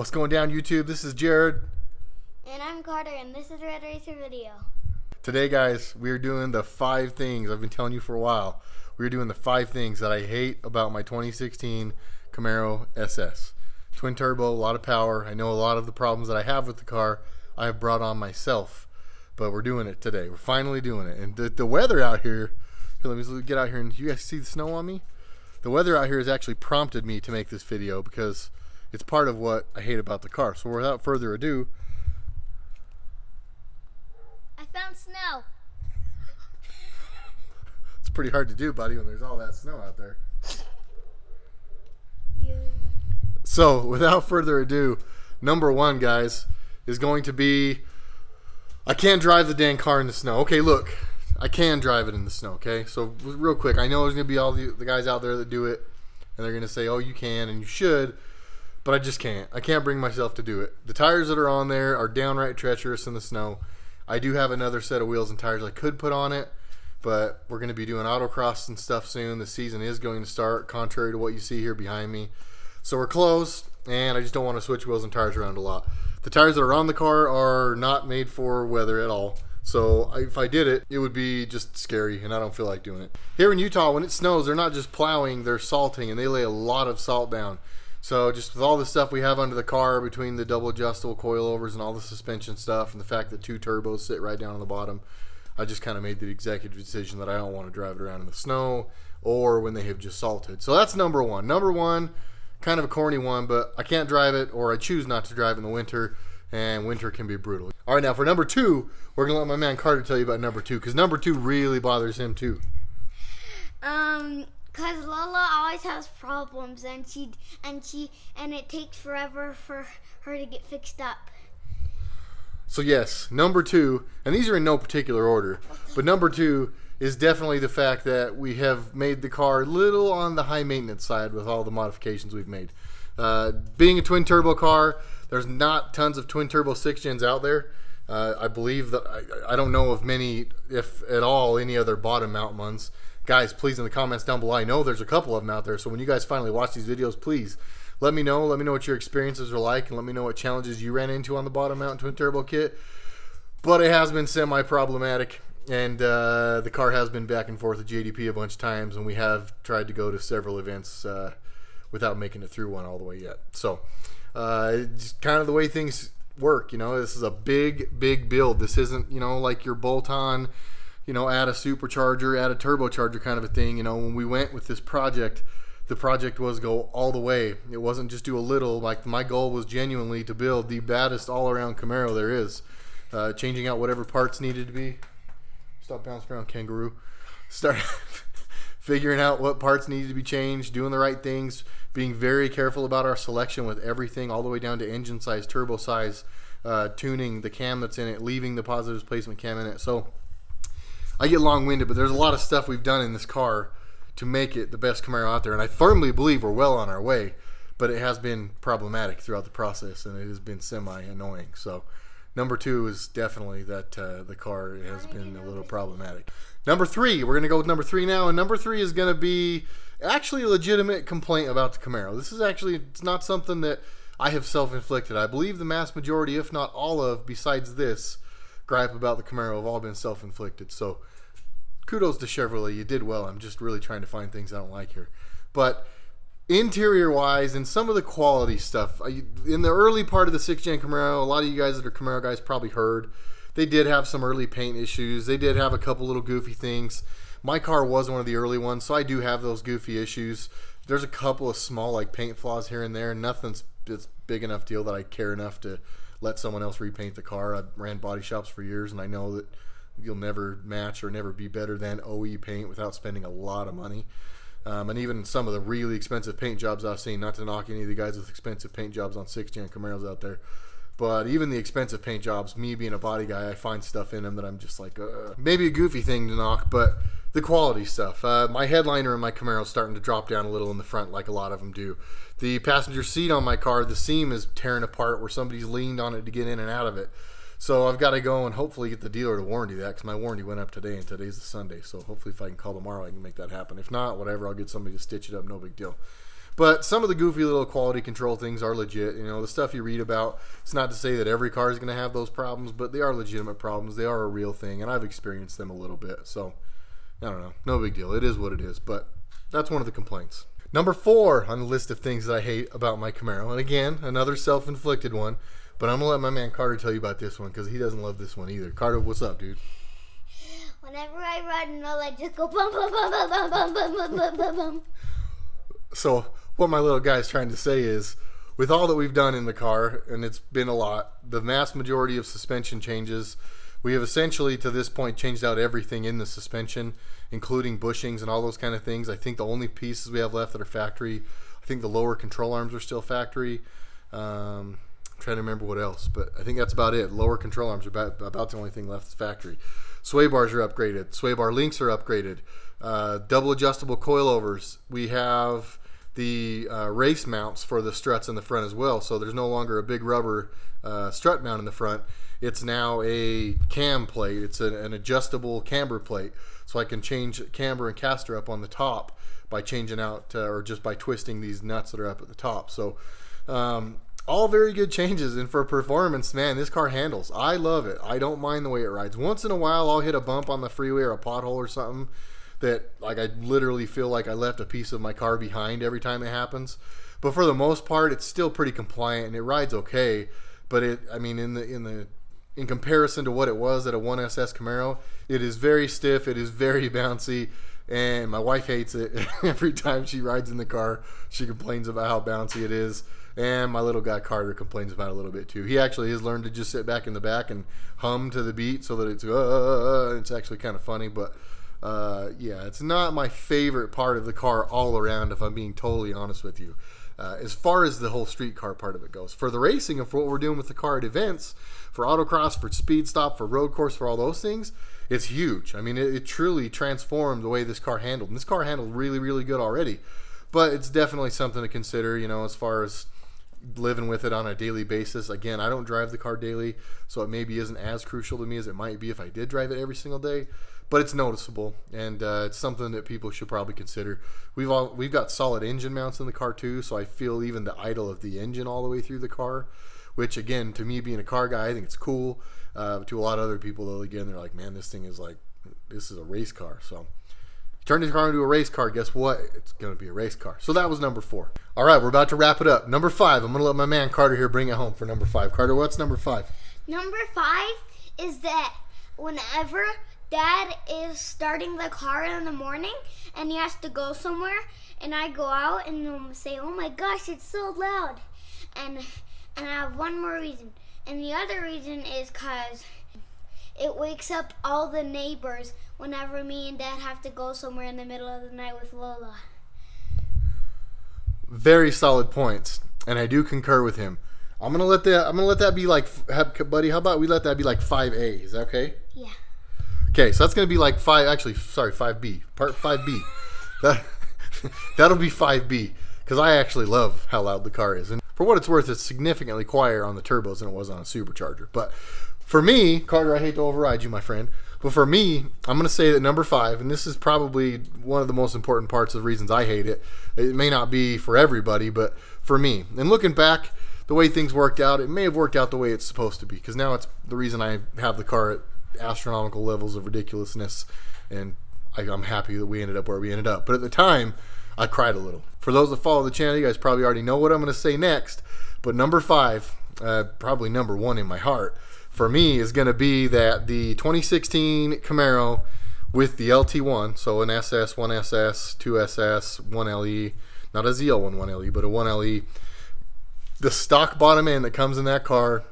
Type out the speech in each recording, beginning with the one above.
What's going down, YouTube? This is Jared. And I'm Carter, and this is RedRacer Video. Today, guys, we're doing the 5 things I've been telling you for a while. We're doing the 5 things that I hate about my 2016 Camaro SS. Twin turbo, a lot of power. I know a lot of the problems that I have with the car I have brought on myself, but we're doing it today. We're finally doing it. And the weather out here, let me get out here and you guys see the snow on me? The weather out here has actually prompted me to make this video because it's part of what I hate about the car. So without further ado, I found snow. it's pretty hard to do, buddy, when there's all that snow out there. Yeah. So without further ado, number 1, guys, is going to be I can't drive the dang car in the snow. Okay, look, I can drive it in the snow, okay? So real quick, I know there's going to be all the guys out there that do it, and they're going to say, oh, you can and you should, but I just can't. I can't bring myself to do it. The tires that are on there are downright treacherous in the snow. I do have another set of wheels and tires I could put on it, but we're going to be doing autocross and stuff soon. The season is going to start, contrary to what you see here behind me. So we're close, and I just don't want to switch wheels and tires around a lot. The tires that are on the car are not made for weather at all. So if I did it, it would be just scary, and I don't feel like doing it. Here in Utah, when it snows, they're not just plowing, they're salting, and they lay a lot of salt down. So just with all the stuff we have under the car, between the double adjustable coilovers and all the suspension stuff, and the fact that 2 turbos sit right down on the bottom, I just kind of made the executive decision that I don't want to drive it around in the snow or when they have just salted. So that's number 1. Number 1, kind of a corny one, but I can't drive it, or I choose not to drive in the winter, and winter can be brutal. All right, now for number 2, we're going to let my man Carter tell you about number 2, because number 2 really bothers him too. Cause Lola always has problems, and it takes forever for her to get fixed up. So yes, number 2, and these are in no particular order, but number 2 is definitely the fact that we have made the car a little on the high maintenance side with all the modifications we've made. Being a twin turbo car, there's not tons of twin turbo 6 gens out there. I believe that I don't know of many, if at all, any other bottom mount ones. Guys, please, in the comments down below, I know there's a couple of them out there, so when you guys finally watch these videos, please let me know. Let me know what your experiences are like, and let me know what challenges you ran into on the bottom mount twin turbo kit. But it has been semi-problematic, and the car has been back and forth with JDP a bunch of times, and we have tried to go to several events without making it through one all the way yet. So it's kind of the way things work, you know. This is a big build. This isn't, you know, like your bolt-on, you know, add a supercharger, add a turbocharger kind of a thing. You know, when we went with this project, the project was go all the way. It wasn't just do a little. Like, my goal was genuinely to build the baddest all-around Camaro there is. Changing out whatever parts needed to be. Stop bouncing around, kangaroo. Start figuring out what parts needed to be changed, doing the right things, being very careful about our selection with everything, all the way down to engine size, turbo size, tuning the cam that's in it, leaving the positive displacement cam in it. So I get long-winded, but there's a lot of stuff we've done in this car to make it the best Camaro out there, and I firmly believe we're well on our way, but it has been problematic throughout the process, and it has been semi-annoying. So number 2 is definitely that the car has been a little problematic. Number 3, we're going to go with number 3 now, and number 3 is going to be actually a legitimate complaint about the Camaro. This is actually, it's not something that I have self-inflicted. I believe the mass majority, if not all of, besides this gripe about the Camaro, have all been self-inflicted. So kudos to Chevrolet, you did well. I'm just really trying to find things I don't like here. But interior wise and some of the quality stuff, in the early part of the 6th gen Camaro, a lot of you guys that are Camaro guys probably heard, they did have some early paint issues. They did have a couple little goofy things. My car was one of the early ones, so I do have those goofy issues. There's a couple of small like paint flaws here and there. Nothing's it's big enough deal that I care enough to let someone else repaint the car. I've ran body shops for years, and I know that you'll never match or never be better than OE paint without spending a lot of money. And even some of the really expensive paint jobs I've seen, not to knock any of the guys with expensive paint jobs on 6th gen Camaros out there, but even the expensive paint jobs, me being a body guy, I find stuff in them that I'm just like, maybe a goofy thing to knock, but the quality stuff. My headliner in my Camaro is starting to drop down a little in the front, like a lot of them do. The passenger seat on my car, the seam is tearing apart where somebody's leaned on it to get in and out of it. So I've got to go and hopefully get the dealer to warranty that, because my warranty went up today, and today's the Sunday. So hopefully if I can call tomorrow, I can make that happen. If not, whatever, I'll get somebody to stitch it up, no big deal. But some of the goofy little quality control things are legit. You know, the stuff you read about, it's not to say that every car is going to have those problems, but they are legitimate problems. They are a real thing, and I've experienced them a little bit. So, I don't know. No big deal. It is what it is, but that's one of the complaints. Number 4 on the list of things that I hate about my Camaro, and again, another self-inflicted one, but I'm going to let my man Carter tell you about this one because he doesn't love this one either. Carter, what's up, dude? Whenever I ride an I just go bum, bum, bum, bum, bum, bum, bum, bum, bum, bum. So what my little guy is trying to say is, with all that we've done in the car, and it's been a lot, the vast majority of suspension changes, we have essentially to this point changed out everything in the suspension, including bushings and all those kind of things. I think the only pieces we have left that are factory, I think the lower control arms are still factory. I'm trying to remember what else, but I think that's about it. Lower control arms are about the only thing left is factory. Sway bars are upgraded. Sway bar links are upgraded. Double adjustable coilovers. We have the race mounts for the struts in the front as well, so there's no longer a big rubber strut mount in the front. It's now a cam plate. It's an adjustable camber plate, so I can change camber and caster up on the top by changing out or just by twisting these nuts that are up at the top. So all very good changes, and for performance, man, this car handles. I love it. I don't mind the way it rides. Once in a while, I'll hit a bump on the freeway or a pothole or something that, like, I literally feel like I left a piece of my car behind every time it happens. But for the most part, it's still pretty compliant and it rides okay. But I mean, in comparison to what it was at a 1SS Camaro, it is very stiff. It is very bouncy. And my wife hates it. Every time she rides in the car, she complains about how bouncy it is. And my little guy Carter complains about it a little bit too. He actually has learned to just sit back in the back and hum to the beat so that it's actually kind of funny. But yeah, it's not my favorite part of the car all around, if I'm being totally honest with you. As far as the whole street car part of it goes. For the racing and for what we're doing with the car at events, for autocross, for speed stop, for road course, for all those things, it's huge. I mean, it truly transformed the way this car handled. And this car handled really, really good already. But it's definitely something to consider, you know, as far as living with it on a daily basis. Again, I don't drive the car daily, so it maybe isn't as crucial to me as it might be if I did drive it every single day. But it's noticeable, and it's something that people should probably consider. We've got solid engine mounts in the car too, so I feel even the idle of the engine all the way through the car, which again, to me being a car guy, I think it's cool. To a lot of other people, though, again, they're like, man, this is a race car. So turn this car into a race car, guess what? It's going to be a race car. So that was number 4. All right, we're about to wrap it up. Number 5, I'm going to let my man Carter here bring it home for number 5. Carter, what's number 5? Number 5 is that whenever Dad is starting the car in the morning and he has to go somewhere, and I go out and say, oh my gosh, it's so loud. And I have one more reason. And the other reason is because it wakes up all the neighbors whenever me and Dad have to go somewhere in the middle of the night with Lola. Very solid points, and I do concur with him. I'm gonna let that be like, buddy. How about we let that be like 5A? Is that okay? Yeah. Okay, so that's gonna be like 5B, part 5B. That'll be 5B because I actually love how loud the car is, and for what it's worth, it's significantly quieter on the turbos than it was on a supercharger. But for me, Carter, I hate to override you, my friend, but for me, I'm going to say that number 5, and this is probably one of the most important parts of the reasons I hate it. It may not be for everybody, but for me. And looking back, the way things worked out, it may have worked out the way it's supposed to be, because now it's the reason I have the car at astronomical levels of ridiculousness, and I'm happy that we ended up where we ended up. But at the time, I cried a little. For those that follow the channel, you guys probably already know what I'm going to say next, but number 5, probably number 1 in my heart, for me is going to be that the 2016 Camaro with the LT1, so an SS, 1SS, 2SS, 1LE, not a ZL1 1LE, but a 1LE, the stock bottom end that comes in that car,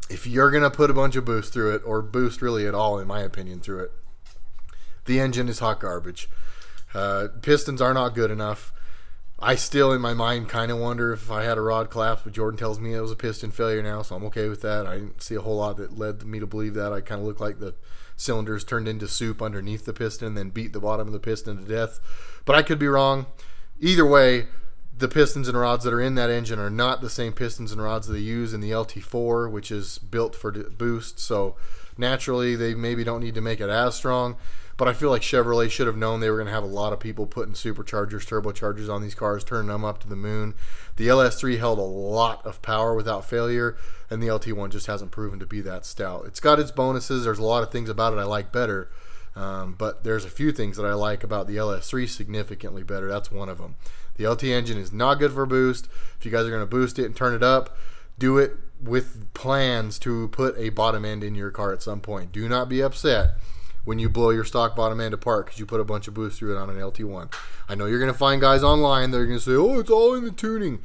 if you're going to put a bunch of boost through it, or boost really at all, in my opinion, through it, the engine is hot garbage. Pistons are not good enough. I still, in my mind, kind of wonder if I had a rod collapse, but Jordan tells me it was a piston failure now, so I'm okay with that. I didn't see a whole lot that led me to believe that. I kind of looked like the cylinders turned into soup underneath the piston, then beat the bottom of the piston to death. But I could be wrong. Either way, the pistons and rods that are in that engine are not the same pistons and rods that they use in the LT4, which is built for boost, so naturally they maybe don't need to make it as strong. But I feel like Chevrolet should have known they were going to have a lot of people putting superchargers, turbochargers on these cars, turning them up to the moon. The LS3 held a lot of power without failure, and the LT1 just hasn't proven to be that stout. It's got its bonuses. There's a lot of things about it I like better, but there's a few things that I like about the LS3 significantly better. That's one of them. The LT engine is not good for boost. If you guys are going to boost it and turn it up, do it with plans to put a bottom end in your car at some point. Do not be upset when you blow your stock bottom end apart because you put a bunch of boost through it on an LT1. I know you're going to find guys online that are going to say, oh, it's all in the tuning.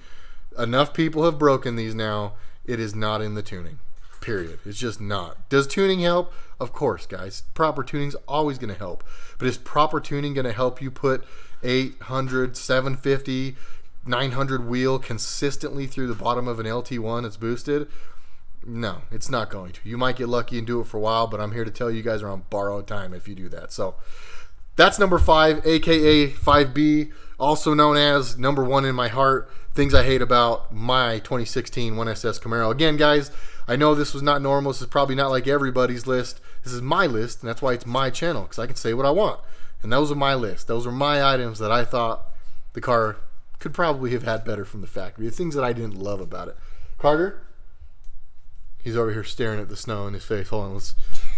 Enough people have broken these now. It is not in the tuning. Period. It's just not. Does tuning help? Of course, guys. Proper tuning's always going to help. But is proper tuning going to help you put 800, 750, 900 wheel consistently through the bottom of an LT1 that's boosted? No, it's not going to. You might get lucky and do it for a while, but I'm here to tell you guys are on borrowed time if you do that. So that's number 5, aka 5B, also known as number 1 in my heart. Things I hate about my 2016 1SS Camaro. Again, guys, I know this was not normal. This is probably not like everybody's list. This is my list, and that's why it's my channel, because I can say what I want. And those are my list. Those are my items that I thought the car could probably have had better from the factory. The things that I didn't love about it. Carter? He's over here staring at the snow in his face. Hold on,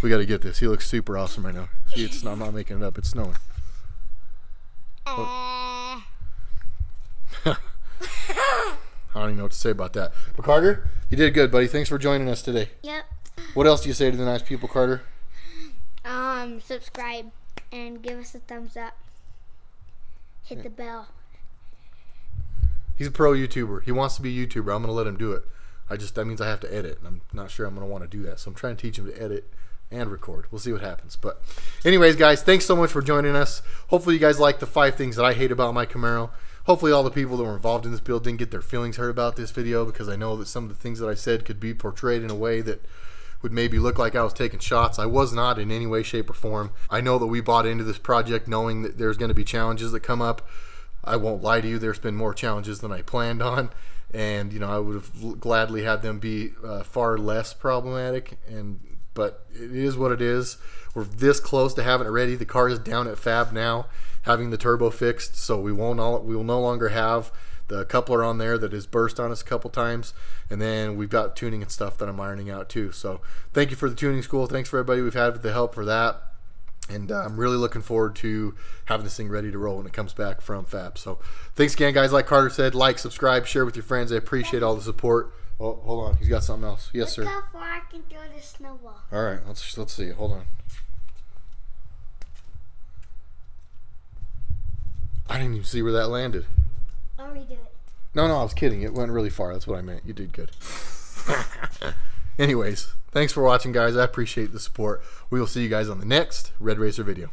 we got to get this. He looks super awesome right now. See, I'm not making it up. It's snowing. I don't even know what to say about that. But Carter, you did good, buddy. Thanks for joining us today. Yep. What else do you say to the nice people, Carter? Subscribe and give us a thumbs up. Hit the bell. He's a pro YouTuber. He wants to be a YouTuber. I'm going to let him do it. That means I have to edit, and I'm not sure I'm going to want to do that. So I'm trying to teach him to edit and record. We'll see what happens. But anyways, guys, thanks so much for joining us. Hopefully you guys like the 5 things that I hate about my Camaro. Hopefully all the people that were involved in this build didn't get their feelings hurt about this video, because I know that some of the things that I said could be portrayed in a way that would maybe look like I was taking shots. I was not in any way, shape, or form. I know that we bought into this project knowing that there's going to be challenges that come up. I won't lie to you, there's been more challenges than I planned on, and you know, I would have gladly had them be far less problematic, but it is what it is. We're this close to having it ready. The car is down at fab now, having the turbo fixed, so we will no longer have the coupler on there that has burst on us a couple times, and then we've got tuning and stuff that I'm ironing out too. So thank you for the tuning school. Thanks for everybody we've had with the help for that. And I'm really looking forward to having this thing ready to roll when it comes back from fab. So thanks again, guys. Like Carter said, like, subscribe, share with your friends. I appreciate all the support. Oh, hold on. He's got something else. Yes, sir. Look how far I can throw this snowball. All right. Let's see it. Hold on. I didn't even see where that landed. I'll redo it. No, I was kidding. It went really far. That's what I meant. You did good. Anyways, thanks for watching, guys. I appreciate the support. We will see you guys on the next RedRacer video.